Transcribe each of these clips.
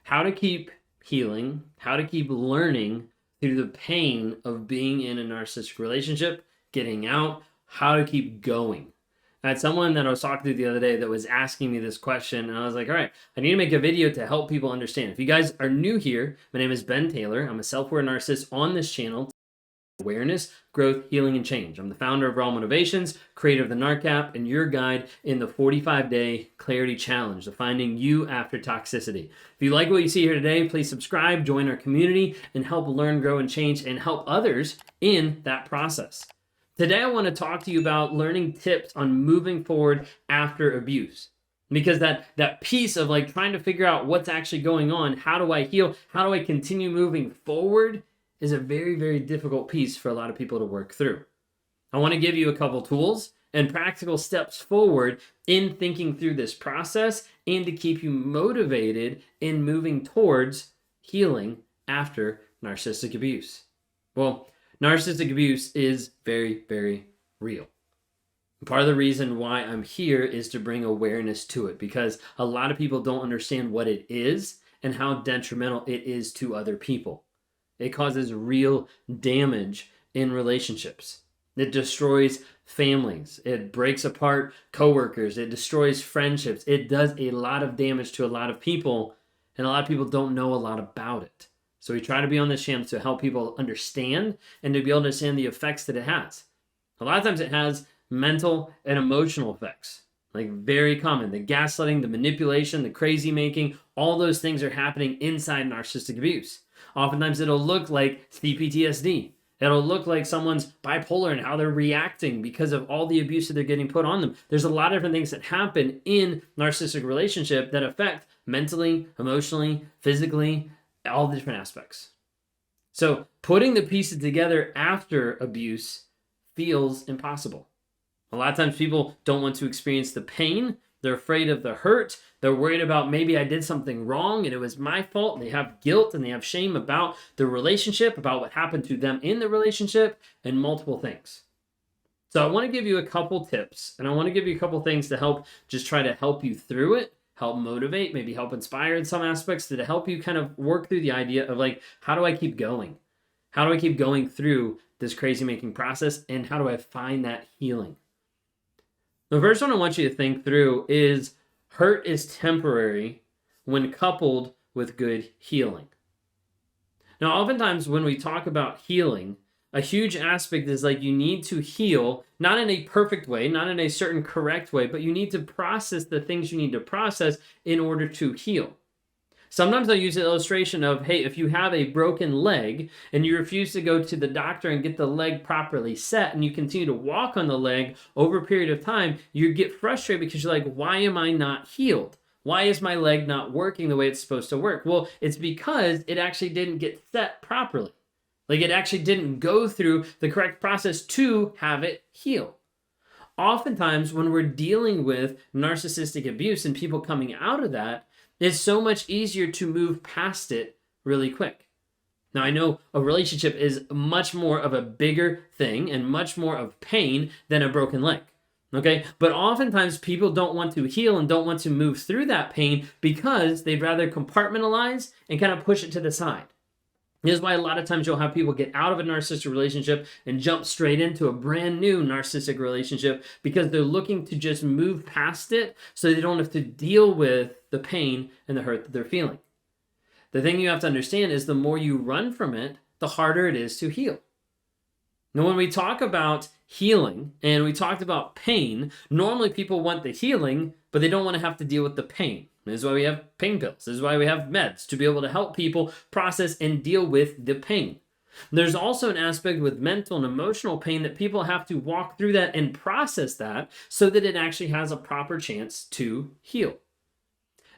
How to keep healing, how to keep learning through the pain of being in a narcissistic relationship, getting out, how to keep going. I had someone that I was talking to the other day that was asking me this question, and I was like, all right, I need to make a video to help people understand. If you guys are new here, my name is Ben Taylor. I'm a self-aware narcissist on this channel. Awareness, growth, healing, and change. I'm the founder of Raw Motivations, creator of the NARC app, and your guide in the 45-day clarity challenge, the finding you after toxicity. If you like what you see here today, please subscribe, join our community, and help learn, grow, and change, and help others in that process. Today, I want to talk to you about learning tips on moving forward after abuse. Because that piece of like trying to figure out what's actually going on, how do I heal, how do I continue moving forward, is a very, very difficult piece for a lot of people to work through. I want to give you a couple tools and practical steps forward in thinking through this process and to keep you motivated in moving towards healing after narcissistic abuse. Well, narcissistic abuse is very, very real. Part of the reason why I'm here is to bring awareness to it, because a lot of people don't understand what it is and how detrimental it is to other people. It causes real damage in relationships. It destroys families. It breaks apart coworkers. It destroys friendships. It does a lot of damage to a lot of people, and a lot of people don't know a lot about it. So we try to be on this channel to help people understand and to be able to understand the effects that it has. A lot of times it has mental and emotional effects, like very common. The gaslighting, the manipulation, the crazy making, all those things are happening inside narcissistic abuse. Oftentimes it'll look like CPTSD. It'll look like someone's bipolar and how they're reacting because of all the abuse that they're getting put on them. There's a lot of different things that happen in narcissistic relationship that affect mentally, emotionally, physically, all the different aspects. So putting the pieces together after abuse feels impossible. A lot of times people don't want to experience the pain. They're afraid of the hurt. They're worried about maybe I did something wrong and it was my fault. And they have guilt and they have shame about the relationship, about what happened to them in the relationship, and multiple things. So I want to give you a couple tips, and I want to give you a couple things to help just try to help you through it, help motivate, maybe help inspire in some aspects, to help you kind of work through the idea of like, how do I keep going? How do I keep going through this crazy making process, and how do I find that healing? The first one I want you to think through is hurt is temporary when coupled with good healing. Now, oftentimes when we talk about healing, a huge aspect is like you need to heal, not in a perfect way, not in a certain correct way, but you need to process the things you need to process in order to heal. Sometimes I'll use an illustration of, hey, if you have a broken leg and you refuse to go to the doctor and get the leg properly set and you continue to walk on the leg over a period of time, you get frustrated because you're like, why am I not healed? Why is my leg not working the way it's supposed to work? Well, it's because it actually didn't get set properly. Like it actually didn't go through the correct process to have it heal. Oftentimes when we're dealing with narcissistic abuse and people coming out of that, it's so much easier to move past it really quick. Now, I know a relationship is much more of a bigger thing and much more of pain than a broken leg, okay? But oftentimes people don't want to heal and don't want to move through that pain because they'd rather compartmentalize and kind of push it to the side. This is why a lot of times you'll have people get out of a narcissistic relationship and jump straight into a brand new narcissistic relationship because they're looking to just move past it so they don't have to deal with the pain and the hurt that they're feeling. The thing you have to understand is the more you run from it, the harder it is to heal. Now, when we talk about healing and we talked about pain, normally people want the healing, but they don't want to have to deal with the pain. This is why we have pain pills. This is why we have meds, to be able to help people process and deal with the pain. There's also an aspect with mental and emotional pain that people have to walk through that and process that so that it actually has a proper chance to heal.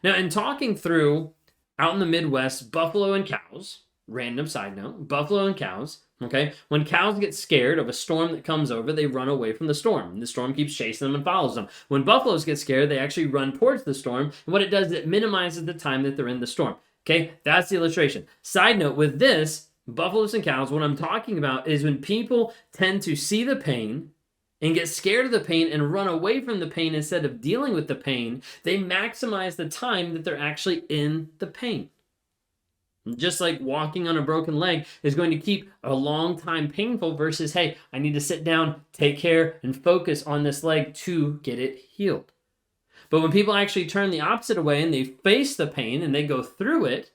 Now, in talking through out in the Midwest, buffalo and cows, random side note, buffalo and cows, okay? When cows get scared of a storm that comes over, they run away from the storm. The storm keeps chasing them and follows them. When buffaloes get scared, they actually run towards the storm. And what it does is it minimizes the time that they're in the storm. Okay, that's the illustration. Side note, with this, buffaloes and cows, what I'm talking about is when people tend to see the pain and get scared of the pain and run away from the pain instead of dealing with the pain, they maximize the time that they're actually in the pain. Just like walking on a broken leg is going to keep a long time painful versus, hey, I need to sit down, take care, and focus on this leg to get it healed. But when people actually turn the opposite way and they face the pain and they go through it,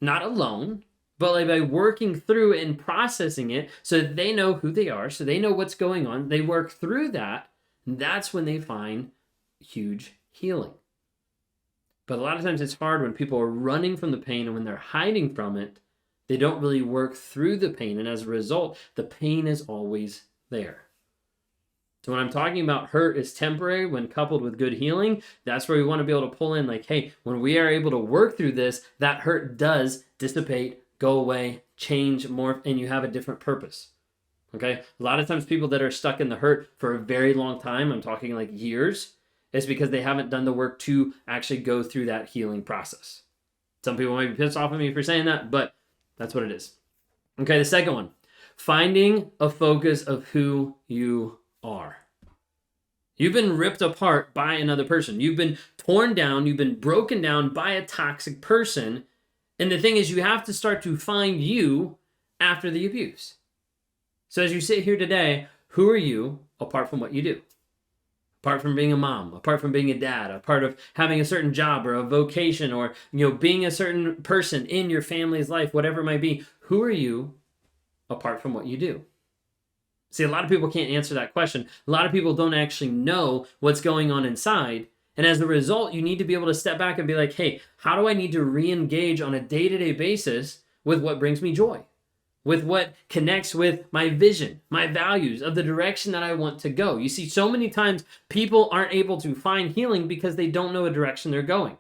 not alone, but like by working through it and processing it so that they know who they are, so they know what's going on, they work through that, that's when they find huge healing. But a lot of times it's hard when people are running from the pain, and when they're hiding from it, they don't really work through the pain. And as a result, the pain is always there. So when I'm talking about hurt is temporary when coupled with good healing, that's where we want to be able to pull in like, hey, when we are able to work through this, that hurt does dissipate, go away, change, morph, and you have a different purpose. Okay? A lot of times people that are stuck in the hurt for a very long time, I'm talking like years, is because they haven't done the work to actually go through that healing process. Some people might be pissed off at me for saying that, but that's what it is. Okay, the second one, finding a focus of who you are. You've been ripped apart by another person. You've been torn down. You've been broken down by a toxic person. And the thing is, you have to start to find you after the abuse. So as you sit here today, who are you apart from what you do? Apart from being a mom, apart from being a dad, a part of having a certain job or a vocation, or being a certain person in your family's life, whatever it might be, who are you apart from what you do? See, a lot of people can't answer that question. A lot of people don't actually know what's going on inside. And as a result, you need to be able to step back and be like, hey, how do I need to re-engage on a day-to-day basis with what brings me joy? With what connects with my vision, my values of the direction that I want to go. You see, so many times people aren't able to find healing because they don't know a direction they're going.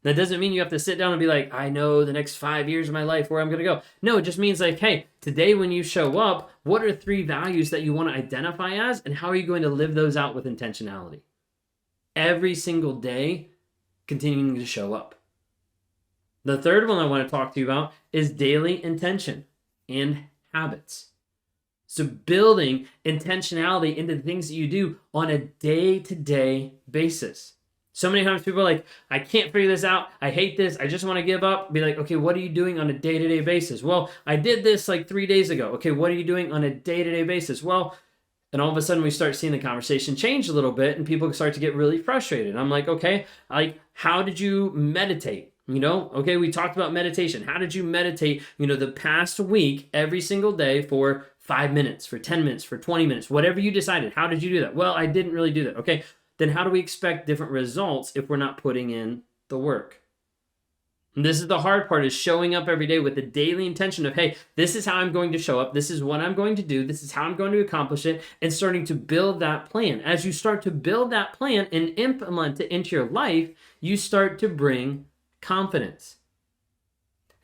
That doesn't mean you have to sit down and be like, I know the next 5 years of my life where I'm going to go. No, it just means like, hey, today when you show up, what are 3 values that you want to identify as, and how are you going to live those out with intentionality? Every single day, continuing to show up. The third one I want to talk to you about is daily intention and habits. So building intentionality into the things that you do on a day-to-day basis. So many times people are like, I can't figure this out. I hate this. I just want to give up. Be like, okay, what are you doing on a day-to-day basis? Well, I did this like 3 days ago. Okay, what are you doing on a day-to-day basis? Well, and all of a sudden we start seeing the conversation change a little bit and people start to get really frustrated. I'm like, okay, like, how did you meditate? Okay, we talked about meditation. How did you meditate, the past week, every single day for 5 minutes, for 10 minutes, for 20 minutes, whatever you decided? How did you do that? Well, I didn't really do that. Okay, then how do we expect different results if we're not putting in the work? And this is the hard part, is showing up every day with the daily intention of, hey, this is how I'm going to show up. This is what I'm going to do. This is how I'm going to accomplish it, and starting to build that plan. As you start to build that plan and implement it into your life, you start to bring confidence.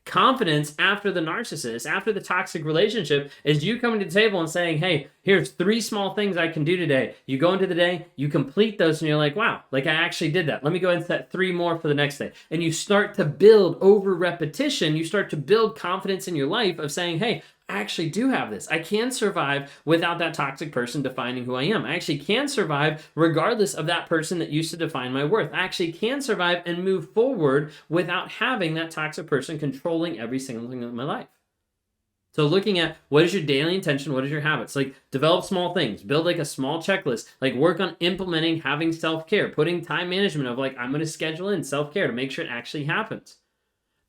Confidence after the narcissist, after the toxic relationship, is you coming to the table and saying, hey, here's 3 small things I can do today. You go into the day, you complete those, and you're like, wow, like I actually did that. Let me go ahead and set 3 more for the next day. And you start to build over repetition. You start to build confidence in your life of saying, hey, I actually do have this. I can survive without that toxic person defining who I am. I actually can survive regardless of that person that used to define my worth. I actually can survive and move forward without having that toxic person controlling every single thing in my life. So looking at what is your daily intention, what is your habits? Like, develop small things, build like a small checklist, like work on implementing having self-care, putting time management of like, I'm going to schedule in self-care to make sure it actually happens.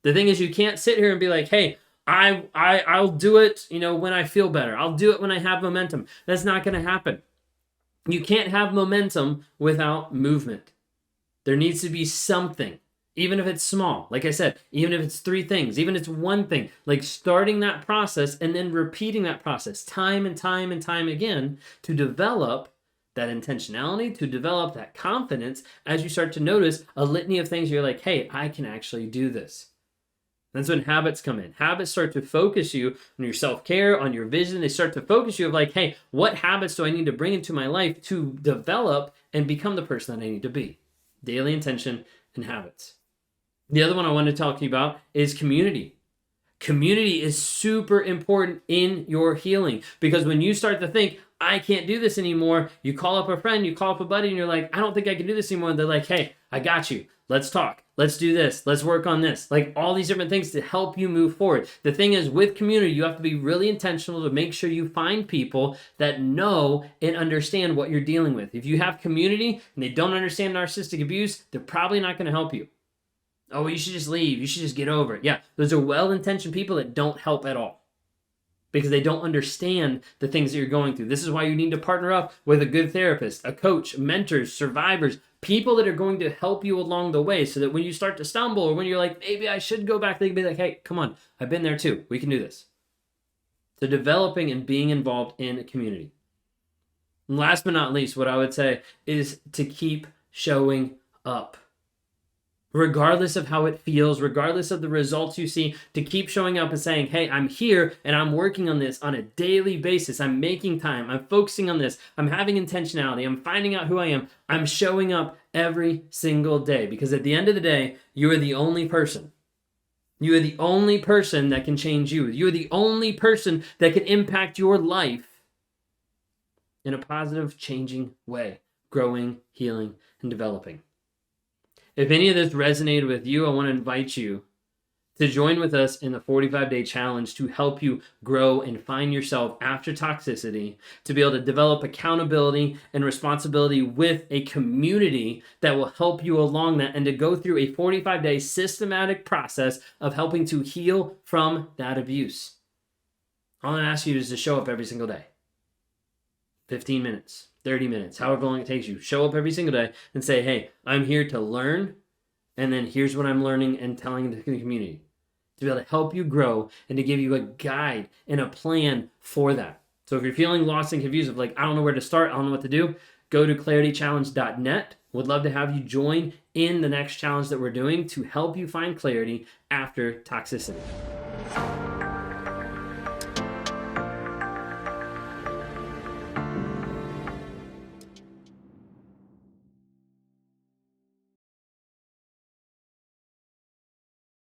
The thing is, you can't sit here and be like, hey, I'll do it, when I feel better. I'll do it when I have momentum. That's not going to happen. You can't have momentum without movement. There needs to be something, even if it's small. Like I said, even if it's 3 things, even if it's 1 thing, like starting that process and then repeating that process time and time and time again to develop that intentionality, to develop that confidence as you start to notice a litany of things you're like, hey, I can actually do this. That's when habits come in. Habits start to focus you on your self-care, on your vision. They start to focus you of like, hey, what habits do I need to bring into my life to develop and become the person that I need to be? Daily intention and habits. The other one I want to talk to you about is community. Community is super important in your healing, because when you start to think, I can't do this anymore. You call up a friend, you call up a buddy, and you're like, I don't think I can do this anymore. And they're like, hey, I got you. Let's talk. Let's do this. Let's work on this. Like all these different things to help you move forward. The thing is, with community, you have to be really intentional to make sure you find people that know and understand what you're dealing with. If you have community and they don't understand narcissistic abuse, they're probably not going to help you. Oh, you should just leave. You should just get over it. Yeah, those are well-intentioned people that don't help at all because they don't understand the things that you're going through. This is why you need to partner up with a good therapist, a coach, mentors, survivors, people that are going to help you along the way so that when you start to stumble or when you're like, maybe I should go back, they can be like, hey, come on, I've been there too. We can do this. So developing and being involved in a community. And last but not least, what I would say is to keep showing up. Regardless of how it feels, regardless of the results you see, to keep showing up and saying, hey, I'm here and I'm working on this on a daily basis. I'm making time. I'm focusing on this. I'm having intentionality. I'm finding out who I am. I'm showing up every single day because at the end of the day, you are the only person. You are the only person that can change you. You are the only person that can impact your life in a positive, changing way, growing, healing, and developing. If any of this resonated with you, I want to invite you to join with us in the 45-day challenge to help you grow and find yourself after toxicity, to be able to develop accountability and responsibility with a community that will help you along that, and to go through a 45-day systematic process of helping to heal from that abuse. All I ask you is to show up every single day. 15 minutes. 30 minutes, however long it takes you. Show up every single day and say, hey, I'm here to learn, and then here's what I'm learning and telling the community to be able to help you grow and to give you a guide and a plan for that. So if you're feeling lost and confused of like, I don't know where to start, I don't know what to do, go to claritychallenge.net. Would love to have you join in the next challenge that we're doing to help you find clarity after toxicity.